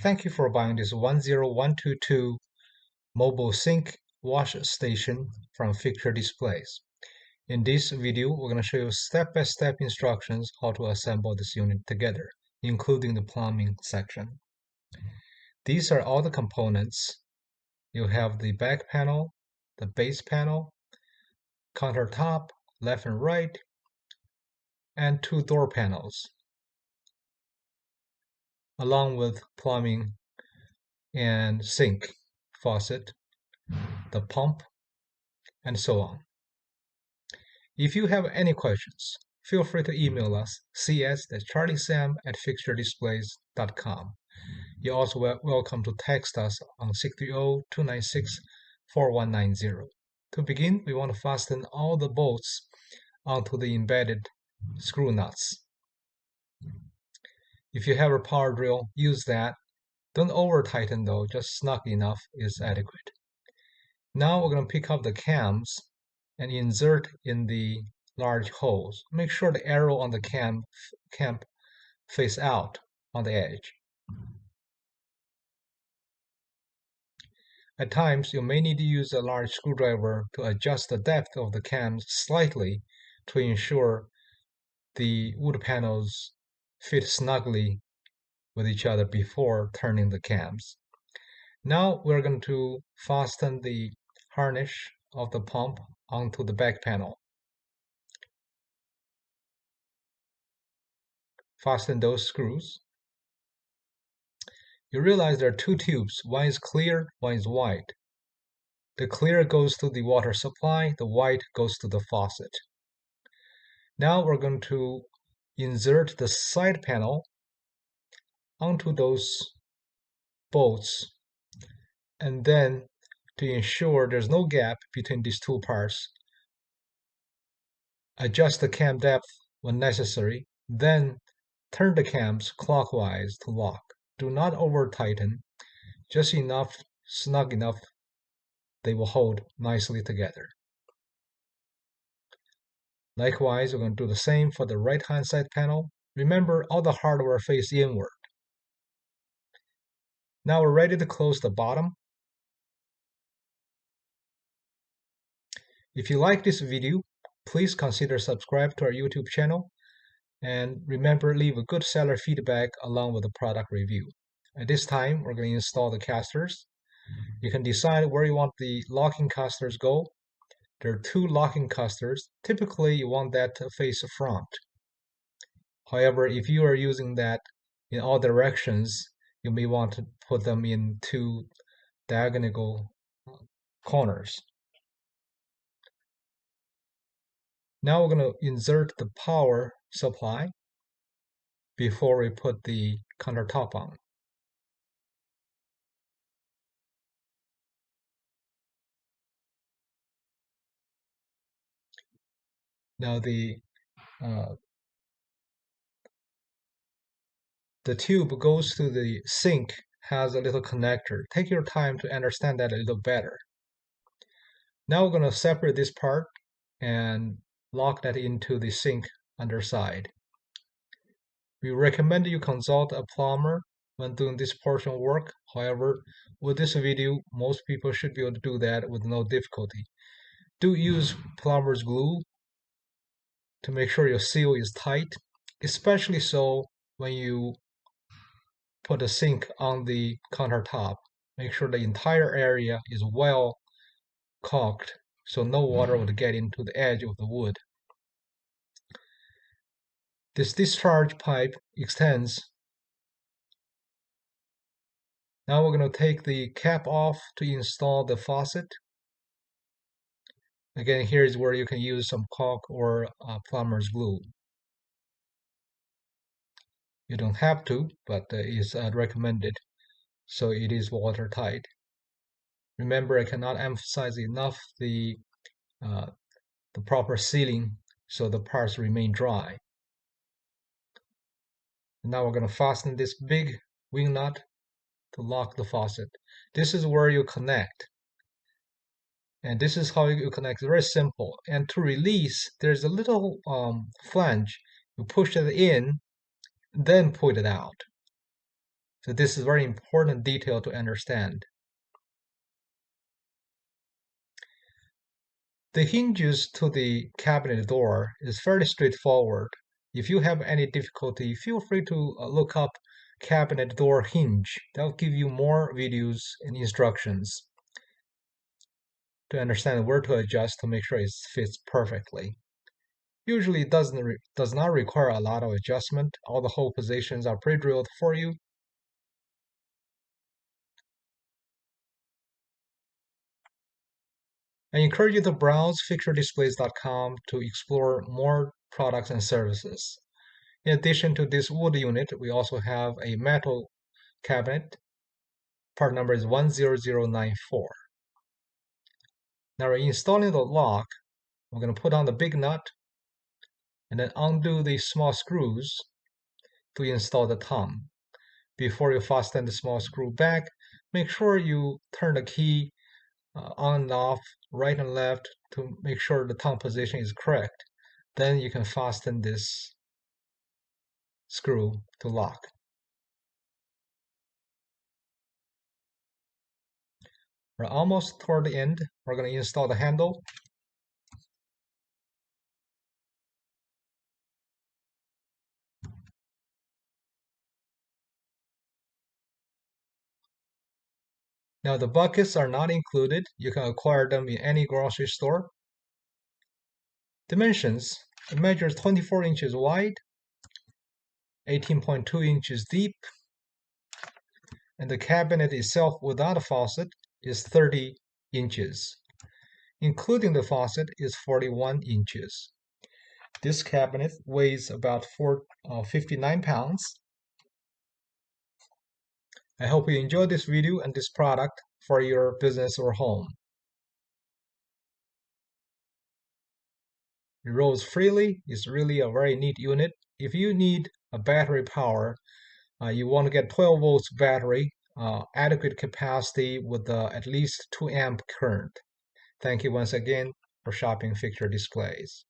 Thank you for buying this 10122 mobile sink wash station from Fixtured Displays. In this video, we're going to show you step-by-step instructions how to assemble this unit together, including the plumbing section. These are all the components. You have the back panel, the base panel, countertop, left and right, and 2 door panels, along with plumbing and sink, faucet, the pump, and so on. If you have any questions, feel free to email us, cs@charliesam@fixturedisplays.com. You're also welcome to text us on 630-296-4190. To begin, we want to fasten all the bolts onto the embedded screw nuts. If you have a power drill, use that. Don't over-tighten though, just snug enough is adequate. Now we're going to pick up the cams and insert in the large holes. Make sure the arrow on the cam face out on the edge. At times, you may need to use a large screwdriver to adjust the depth of the cams slightly to ensure the wood panels fit snugly with each other before turning the cams. Now we're going to fasten the harness of the pump onto the back panel. Fasten those screws. You realize there are 2 tubes. One is clear, one is white. The clear goes to the water supply, the white goes to the faucet. Now we're going to insert the side panel onto those bolts, and then to ensure there's no gap between these 2 parts, adjust the cam depth when necessary, then turn the cams clockwise to lock. Do not over tighten, just enough, snug enough they will hold nicely together. Likewise, we're going to do the same for the right hand side panel. Remember, all the hardware face inward. Now we're ready to close the bottom. If you like this video, please consider subscribe to our YouTube channel, and remember, leave a good seller feedback along with the product review. At this time, we're going to install the casters. You can decide where you want the locking casters go. There are 2 locking casters. Typically, you want that to face the front. However, if you are using that in all directions, you may want to put them in 2 diagonal corners. Now we're going to insert the power supply before we put the countertop on. Now the tube goes to the sink, has a little connector. Take your time to understand that a little better. Now we're going to separate this part and lock that into the sink underside. We recommend you consult a plumber when doing this portion of work. However, with this video, most people should be able to do that with no difficulty. Do use plumber's glue to make sure your seal is tight, especially so when you put the sink on the countertop. Make sure the entire area is well caulked so no water would get into the edge of the wood. This discharge pipe extends. Now we're going to take the cap off to install the faucet. Again, here is where you can use some caulk or plumber's glue. You don't have to, but it is recommended, so it is watertight. Remember, I cannot emphasize enough the proper sealing so the parts remain dry. Now we're going to fasten this big wing nut to lock the faucet. This is where you connect. And this is how you connect. It's very simple. And to release, there's a little flange. You push it in, then pull it out. So this is very important detail to understand. The hinges to the cabinet door is fairly straightforward. If you have any difficulty, feel free to look up cabinet door hinge. That'll give you more videos and instructions to understand where to adjust to make sure it fits perfectly. Usually it does not require a lot of adjustment. All the hole positions are pre-drilled for you. I encourage you to browse fixturedisplays.com to explore more products and services. In addition to this wood unit, we also have a metal cabinet. Part number is 10094. Now we're installing the lock. We're going to put on the big nut and then undo the small screws to install the thumb. Before you fasten the small screw back, make sure you turn the key on and off, right and left, to make sure the thumb position is correct. Then you can fasten this screw to lock. We're almost toward the end. We're going to install the handle. Now the buckets are not included. You can acquire them in any grocery store. Dimensions: it measures 24 inches wide, 18.2 inches deep, and the cabinet itself without a faucet is 30 inches. Including the faucet is 41 inches. This cabinet weighs about 59 pounds. I hope you enjoyed this video and this product for your business or home. It rolls freely. It's really a very neat unit. If you need a battery power, you want to get 12 volts battery, adequate capacity with at least 2 amp current. Thank you once again for shopping Fixture Displays.